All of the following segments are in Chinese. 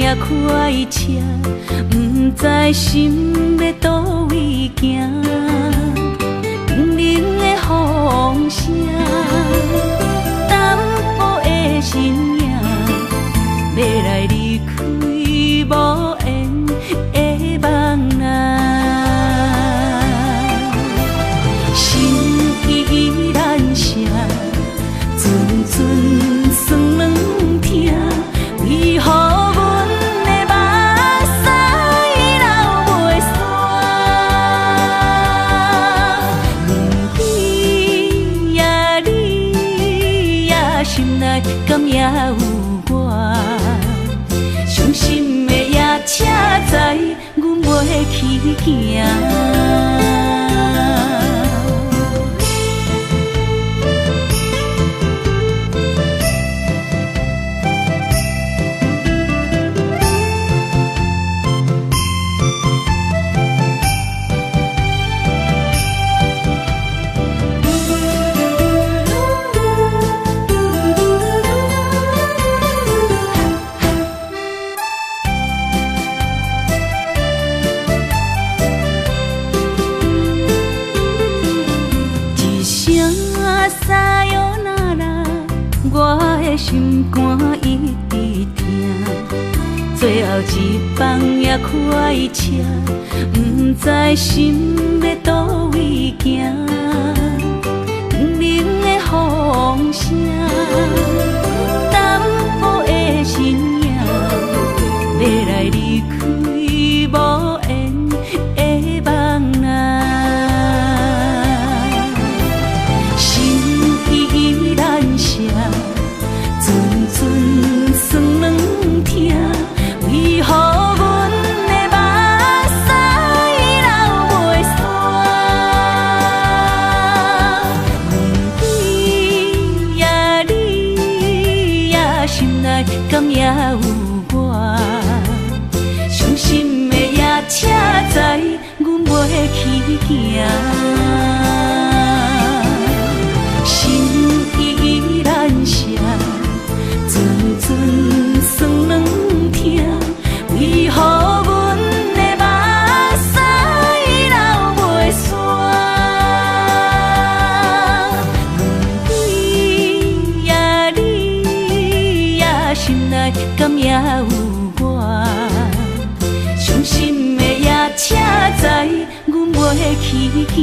也开车，不知心要倒位行。冷冷的风声，淡薄的身影，要来离开无缘的梦啊。心依然声，阵阵酸软痛，为何阮的目屎流袂煞？阮比也你也心内敢也有我？伤心的也车载，阮袂去行。心肝一直疼，最后一放也开车，不知心要倒位行。冷冷的风声，淡薄的身影，要来离开无缘的梦啊。心依然声。阵阵酸软痛，为何阮的目屎流袂煞？阮比也你也心内敢也有我？伤心的也车载，阮袂去行。心依然声。阵阵酸软痛，为何阮的目屎流袂煞？阮比也你也心内敢也有我？伤心的也车载，阮袂去行。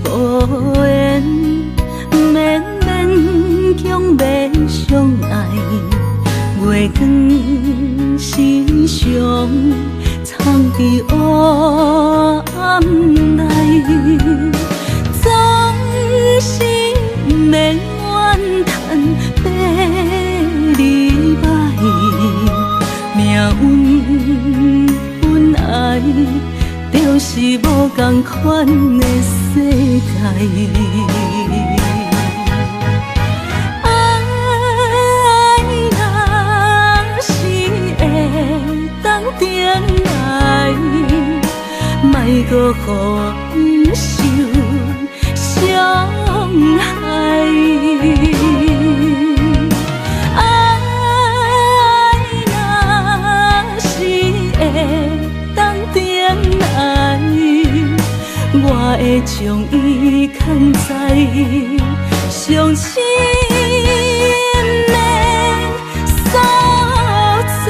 无缘，免勉强勉相爱，月光心伤藏伫黑暗内，总是免怨叹别离摆，命运本来就是无同款的世界，爱若是会当定来，莫搁予阮受伤害。爱若是会当定来，我会将伊藏在上深的所在。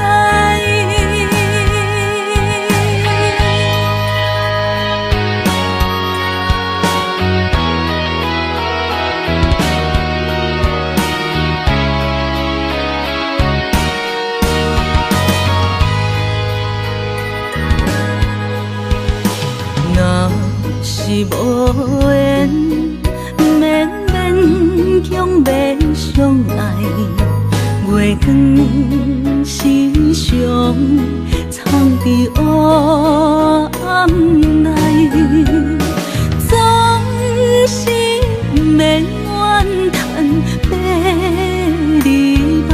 若是无缘，免勉强要相爱。月光时常藏伫黑暗内，总是免怨叹要离开，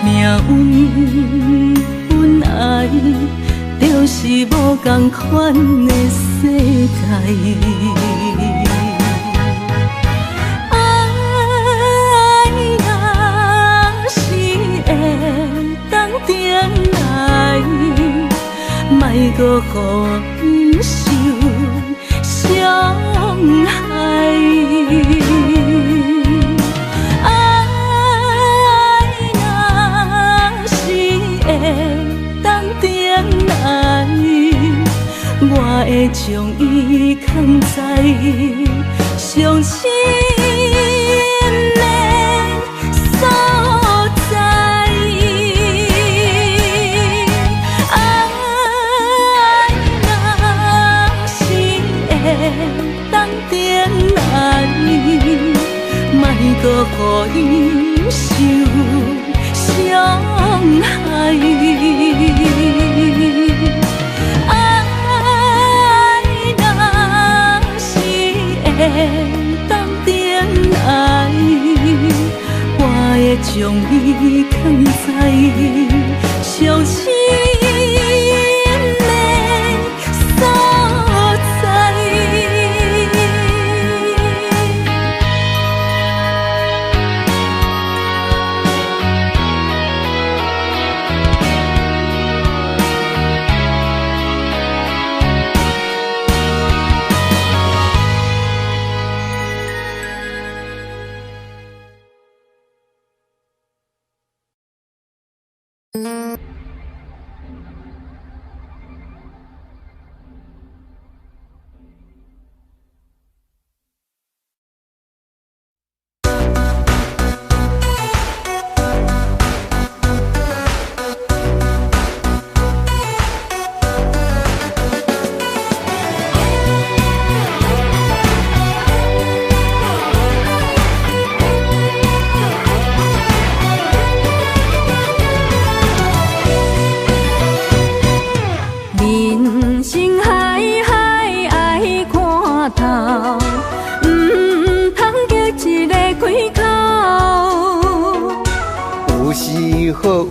命运本来就是无同款的世界。莫搁予受伤害，爱若是会当等来，我会将伊藏在上深的所在。当等来，莫搁予伊受伤害。爱若是会当等来，我会将伊藏在上深的所在。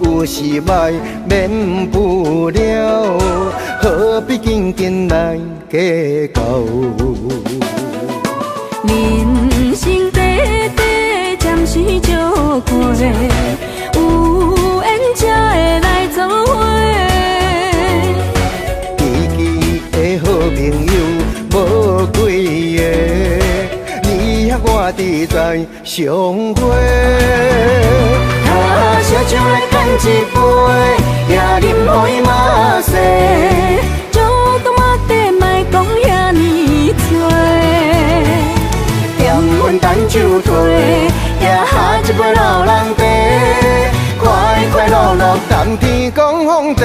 有时歹，免不了，何必紧紧来计较？人生短短，暂时照过，有缘才会来作伙。知己的好朋友无几个，你遐我伫在相会。他烧酒来干一杯，也啉予伊嘛细。酒干嘛地莫讲遐尼多，嫌阮等酒退，也下一杯老人茶。快快乐乐，谈天讲风地。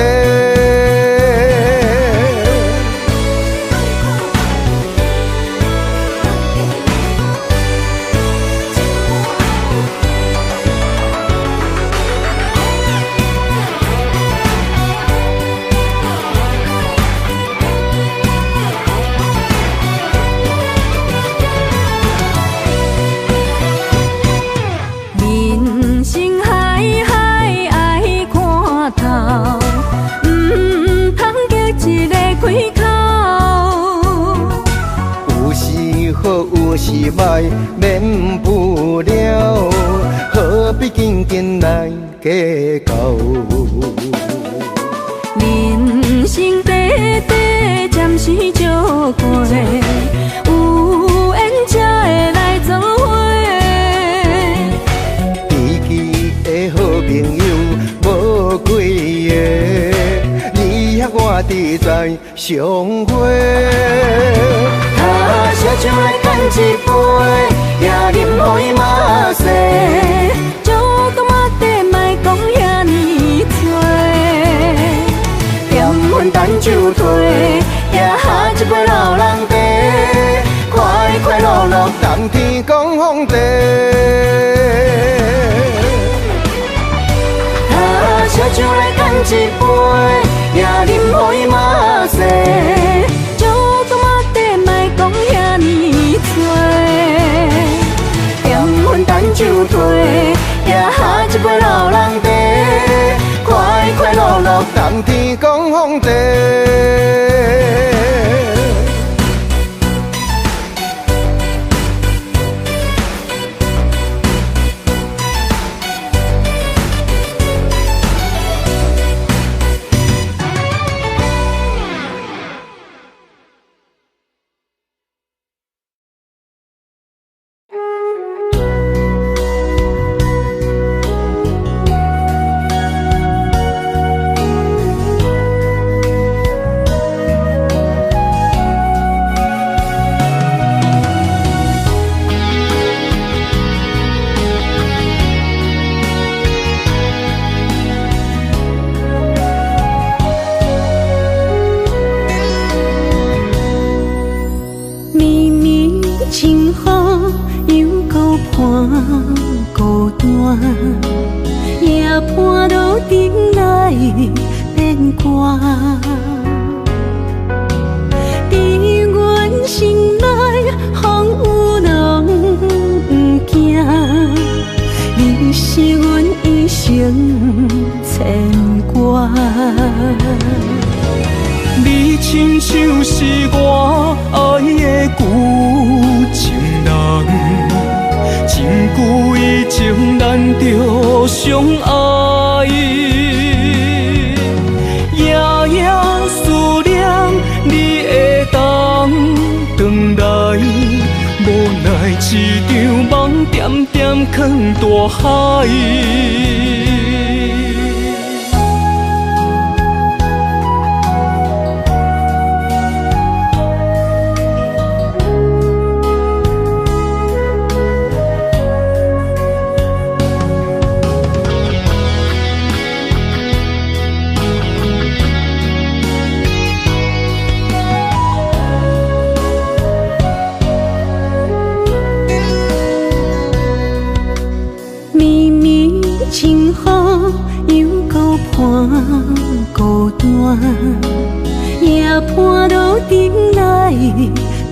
有时歹，免不了，何必紧紧来计较？人生短短，暂时照过，有缘才会来作伙。知己的好朋友无几个，你遐我伫在相会。他烧酒来干一杯，也啉予伊嘛细。酒干嘛地莫讲遐尼多，嫌阮等酒退，也下一杯老人茶，快快乐乐，冬天讲风地。啊，烧酒来干一杯，也啉予伊嘛醉。酒干嘛地莫讲遐尼多，点阮等酒退，也下一杯老人茶，快快乐乐，冬天讲风地。你亲像是我爱的旧情人，真久以前咱就相爱，夜夜思念你会当回来，无奈一场梦点点藏大海。清雨又到伴孤单，夜半路顶来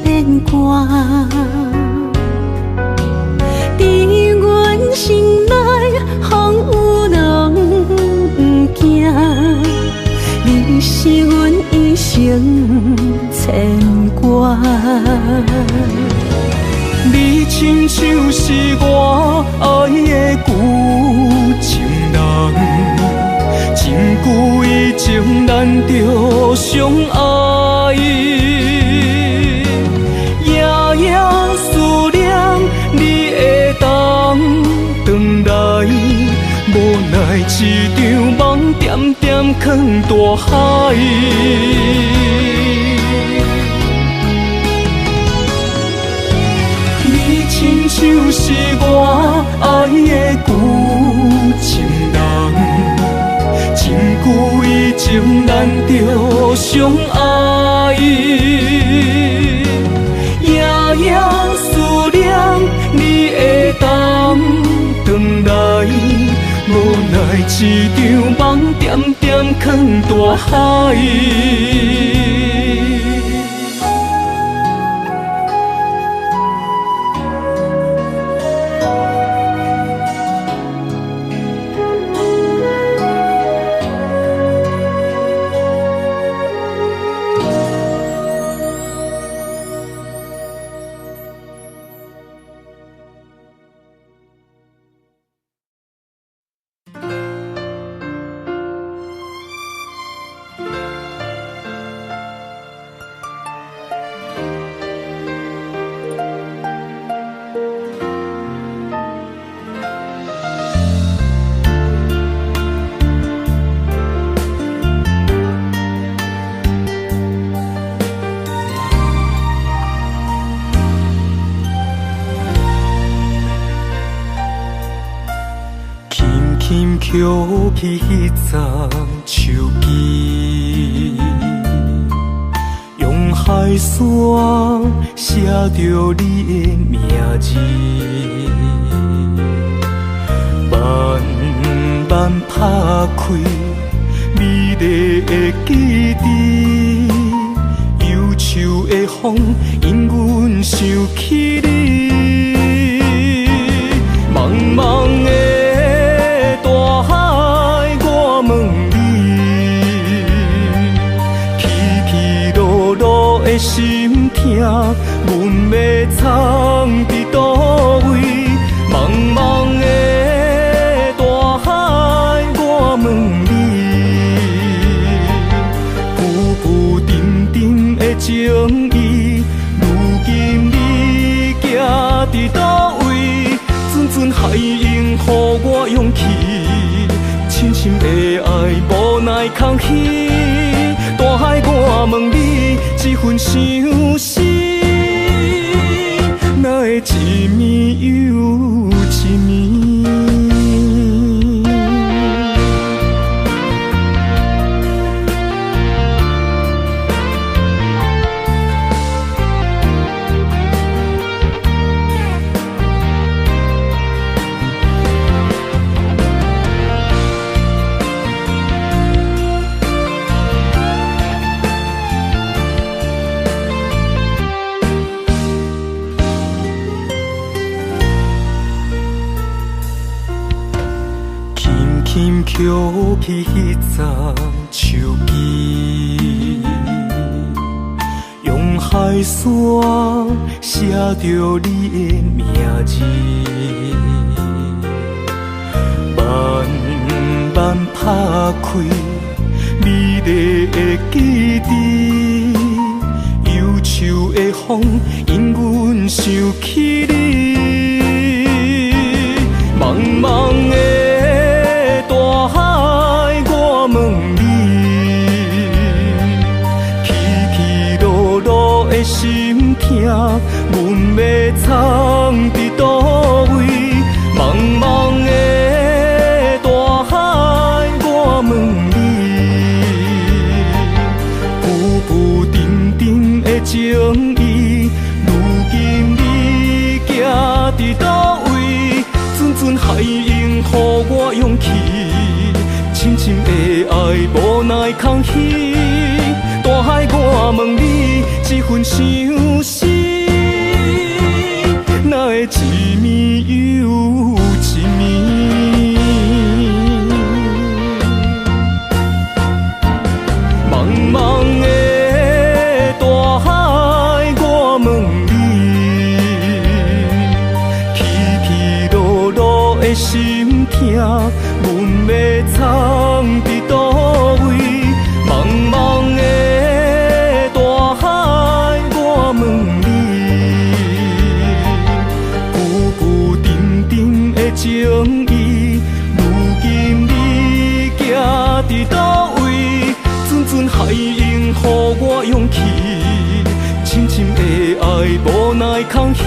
变卦，伫阮心内风有人不惊，你是阮一生牵挂。你亲像是我爱的旧情人，真久以前咱就相爱，夜夜思念你会当回来，无奈一场梦点点藏大海。亲像是我爱的旧情人，真久以前咱就相爱，夜夜思念你会当回来，无奈一场梦点点藏大海。捡起迄丛手机，用海线写着你的名字，慢慢拍开美丽的记忆，忧愁的风因阮想起你，茫茫的大海我问你，起起落落的心痛，阮要藏伫倒位？茫茫的大海我问你，浮浮沉沉的情意，如今你行伫倒位？阵阵海涌予我勇气，深深的爱无奈空虚。大海我问你，这份相思，哪会一暝又一暝？轻捡起迄丛手机，用海线写着你的名字，慢慢拍开美丽的记忆，忧愁的风因阮想起你，茫茫的大海我问你，起起落落的心痛，阮要藏伫倒位？茫茫的大海我问你，浮浮沉沉的情意，如今你行伫倒位？阵阵海涌予我勇气，深深的爱无奈空虚。大海我问你，这份相思，哪会一暝又一暝？茫茫的大海我问你，起起落落的心痛，阮要藏伫倒位？茫茫的大海我问你，浮浮沉沉的情意，如今你行伫倒位？阵阵海涌予我勇气，深深的爱无奈空虚。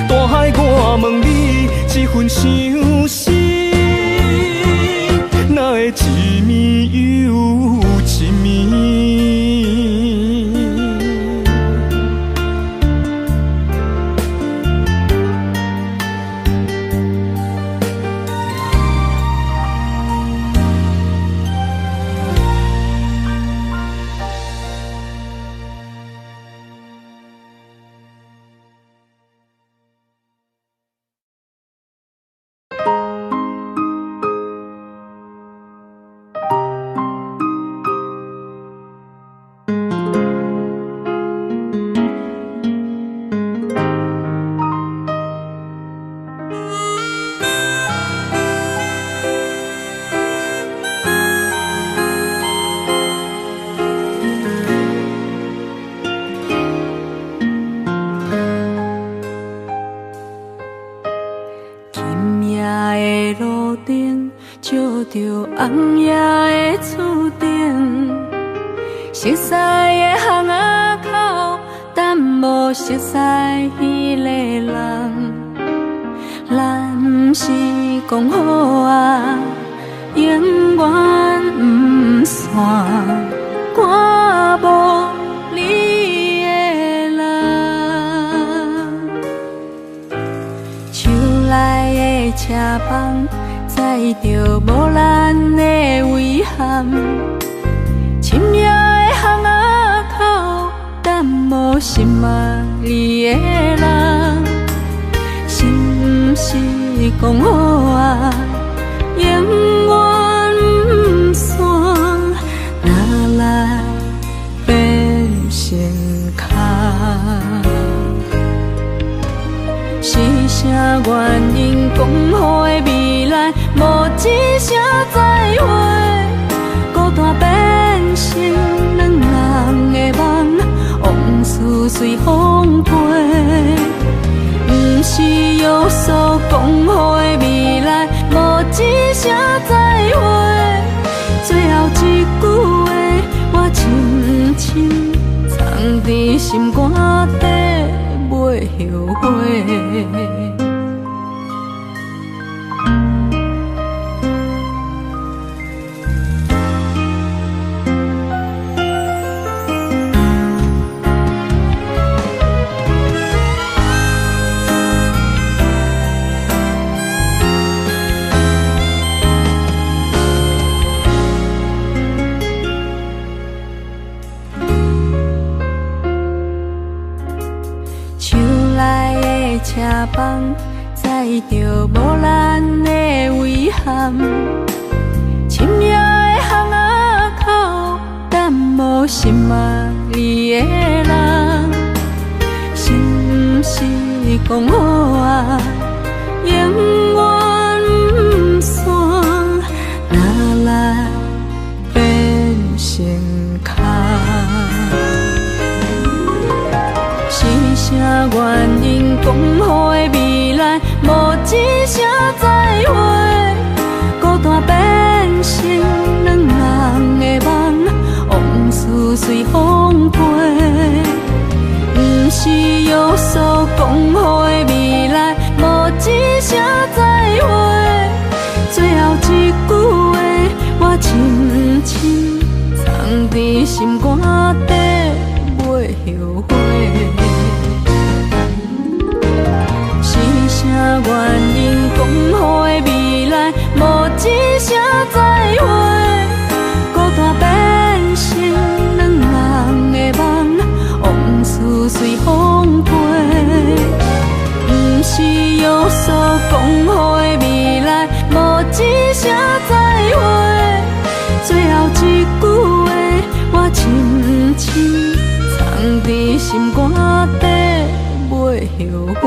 大海我问你，这份相思，哪会一暝又一暝？红叶的厝顶，熟悉的巷仔口，等无熟悉迄个人。咱是讲好啊，永远不散，我无你。车房，载着无咱的遗憾。深夜的巷仔口，等无心爱你的人，是毋是讲好啊？永远不散，哪来变成空？是啥原因讲好的未来，无一声再会，孤单变成两人的梦，往事随风飞。不是约束讲好的未来，无一声再会，最后一句话我深深藏在心肝底，袂后悔。车房载着无咱的遗憾，深夜的巷仔口，等无心爱你的人，是毋是讲好啊？永远不散，哪来变成空？是啥原因讲好的未来，无一声再会，孤单变成两人的梦，往事随风飞。不是约束讲好的未来，无一声再会，最后一句话我深深藏在心肝底，袂后悔。啥原因讲好的未来，无一声再会，孤单变成两人的梦，往事随风飞。不是约束讲好的未来，无一声再会，最后一句话我深深藏在心肝底，袂后悔。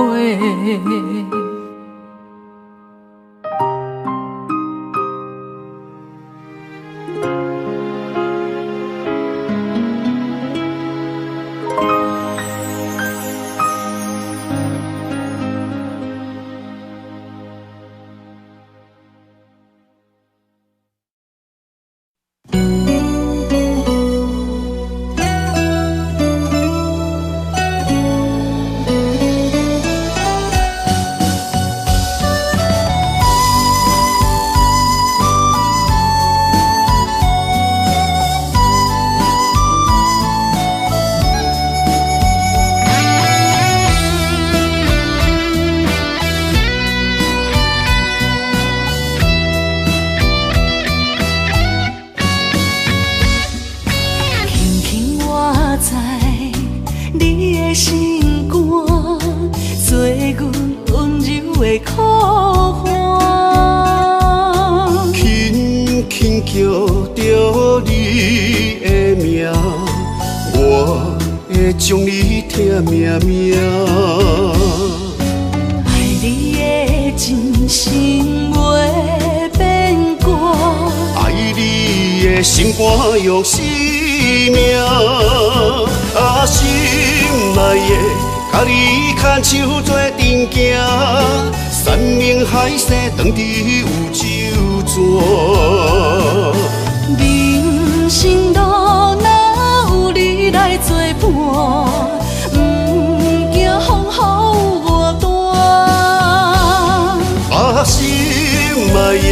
将你疼命命，爱你的真心袂变卦，爱你的心肝用生命，心内的甲你牵手做阵行，山盟海誓当伫有周转。人生路哪有你来作伴，不惊风雨无断。心内的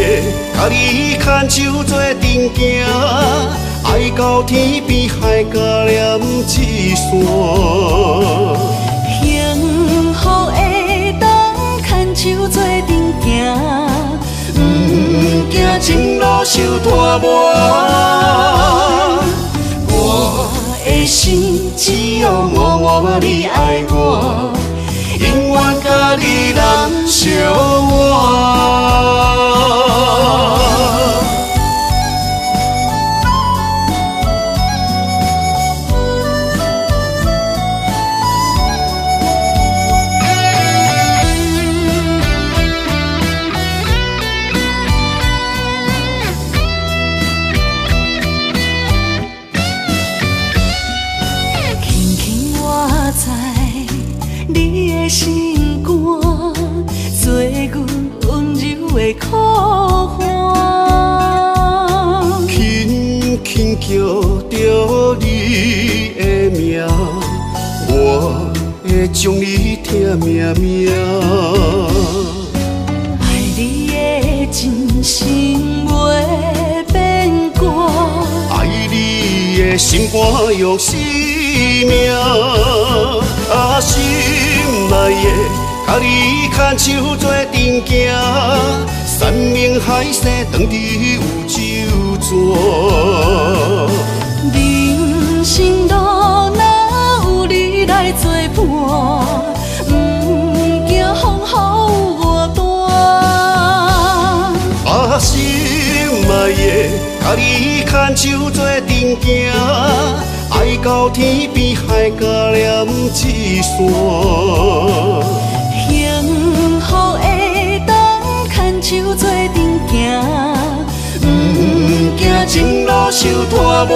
甲你牵手做阵行，爱到天边海角连一线。幸福的当牵手做阵行。情路受拖磨。我的心只有默默你爱我，永远甲你人相活。心肝做阮温柔的苦花，轻轻叫着你的名，我会将你疼命命。爱你的真心袂变卦，爱你的心肝用生命，啊心内的，甲你牵手做阵行，山盟海誓当伫有酒泉。人生路若有你来作伴，不惊风雨我大。啊心内的，甲你牵手做阵行。爱到天边海角连一线，幸福会当牵手做阵行，不惊情路受拖磨。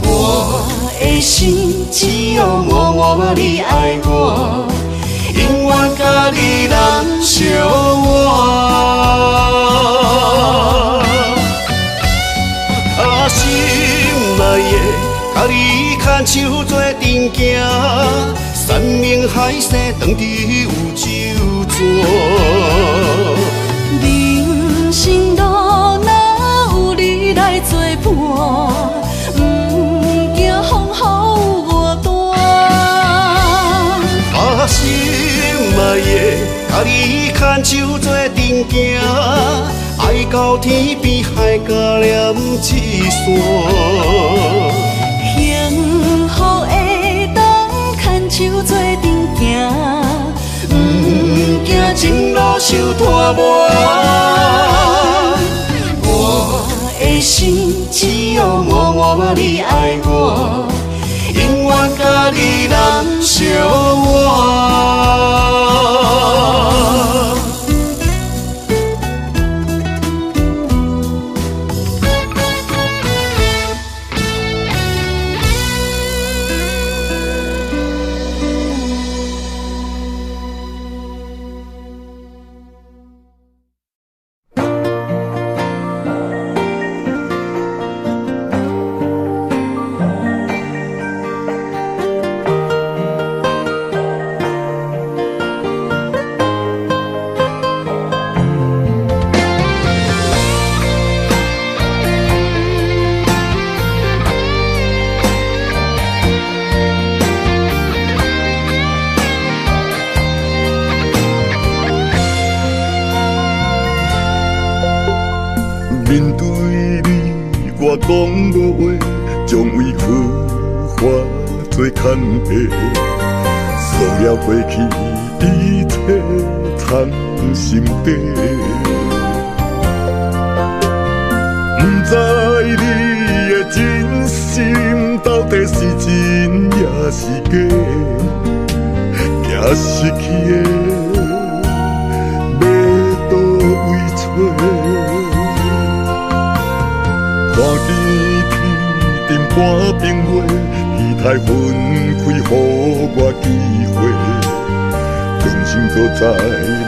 我的心只有默默你爱我，永远甲你人相活。甲你牵手做阵行，山盟海誓当伫有酒泉。人生路若有你来作伴，不惊风雨我大。啊心内的，甲你牵手做阵行，爱到天边海角连一线。幸福会当牵手做阵行，不惊情路受拖磨。我的心只有默默你爱我，永远甲你人相活。面对你，我讲无话，将为浮华做牵绊，所有过去一切藏心底。不知你的真心到底是真也是假，惊失去的要倒位找。看天天顶半冰花，期待分开，予我机会，人生搁再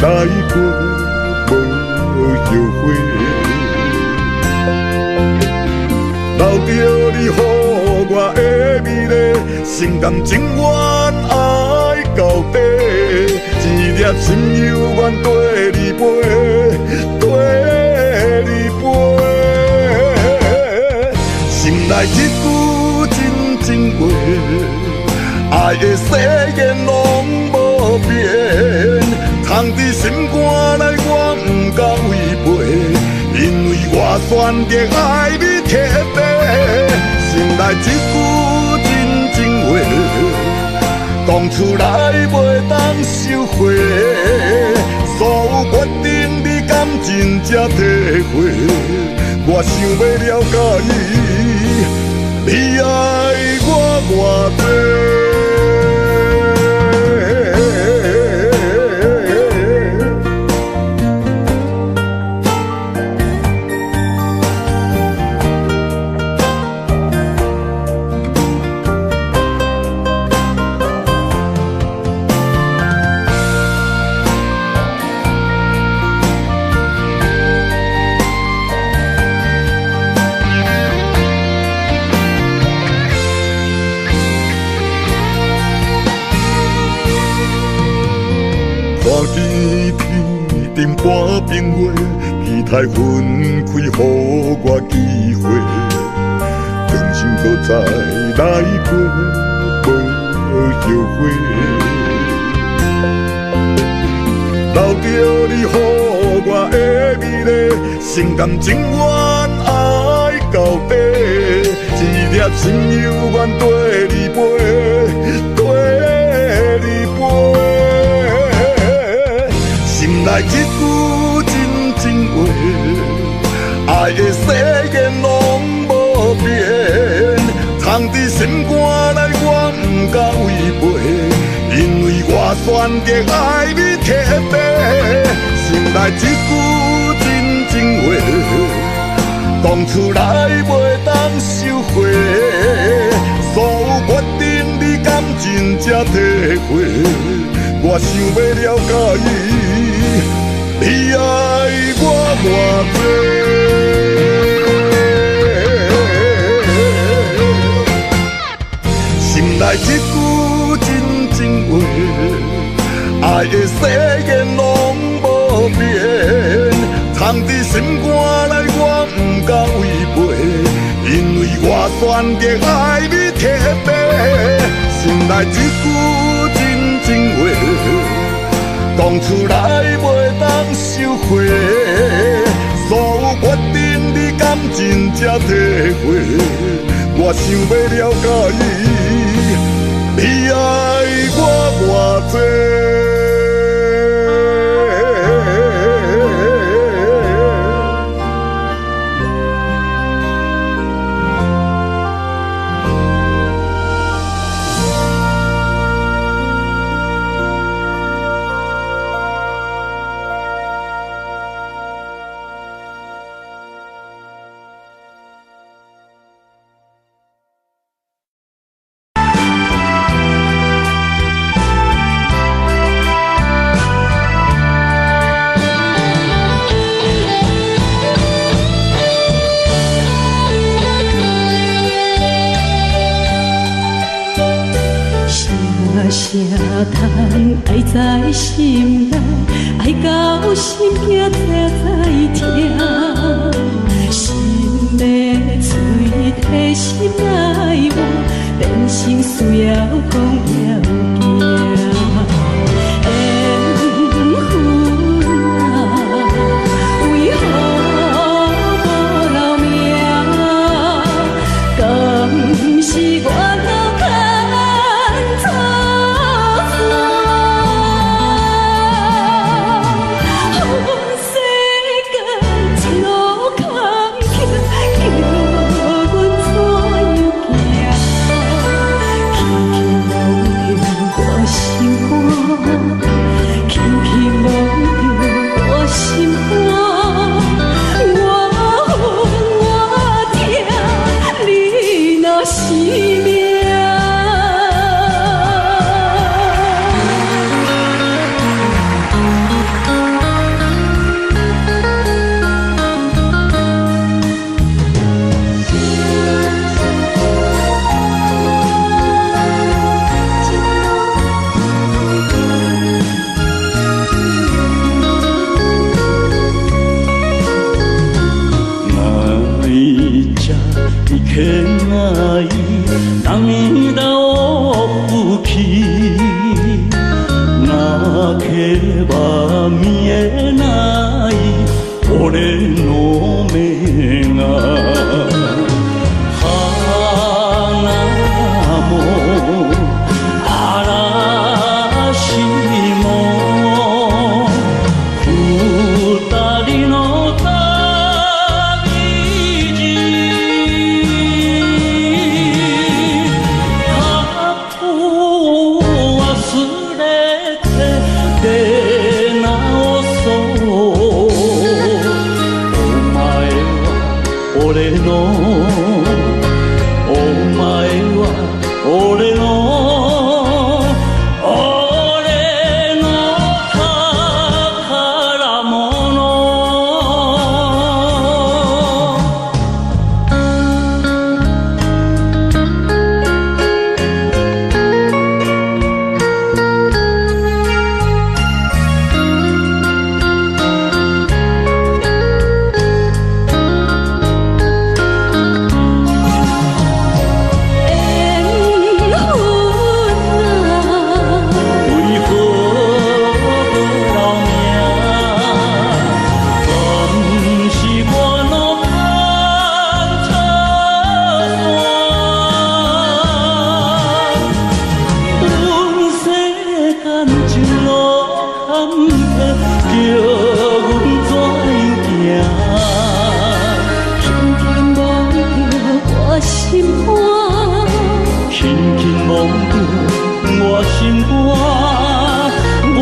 来过，无后悔。留着你予我的美丽，心甘情愿爱到底，一粒心犹原跟你飞，跟你飞。心内一句真话，爱的誓言拢无变，藏伫心肝内，我不敢违我选择爱你贴地，心内一句真情话，讲出来袂当收回。所有决定你敢真正体会？我想要了解你爱我偌多。看见天顶半边月，期待分开，予我机会，人生搁再来过，无后悔。留着你予我的美丽，心甘情愿爱到底，一粒心犹原跟你飞，跟你飞。心内一句真情话，爱的誓言拢无变，藏伫心肝内我不敢违背，因为我选择爱你贴地。心内一句真情话，讲出来袂当收回，所有决定你敢真正体会？我想要了解你爱我偌多，心内一句真情话，爱的誓言拢无变，藏伫心肝内我不敢违背，因为我选择爱你贴地。心内一句真情话，讲出来袂当收回，所有决定你敢真正体会？我想要了解你爱我偌多。啥通爱在心内，爱到心惊才痛，心要嘴替心内话，变成需要讲要惊。缘分啊，为何无留名？敢是我脑壳？忘掉我心肝，我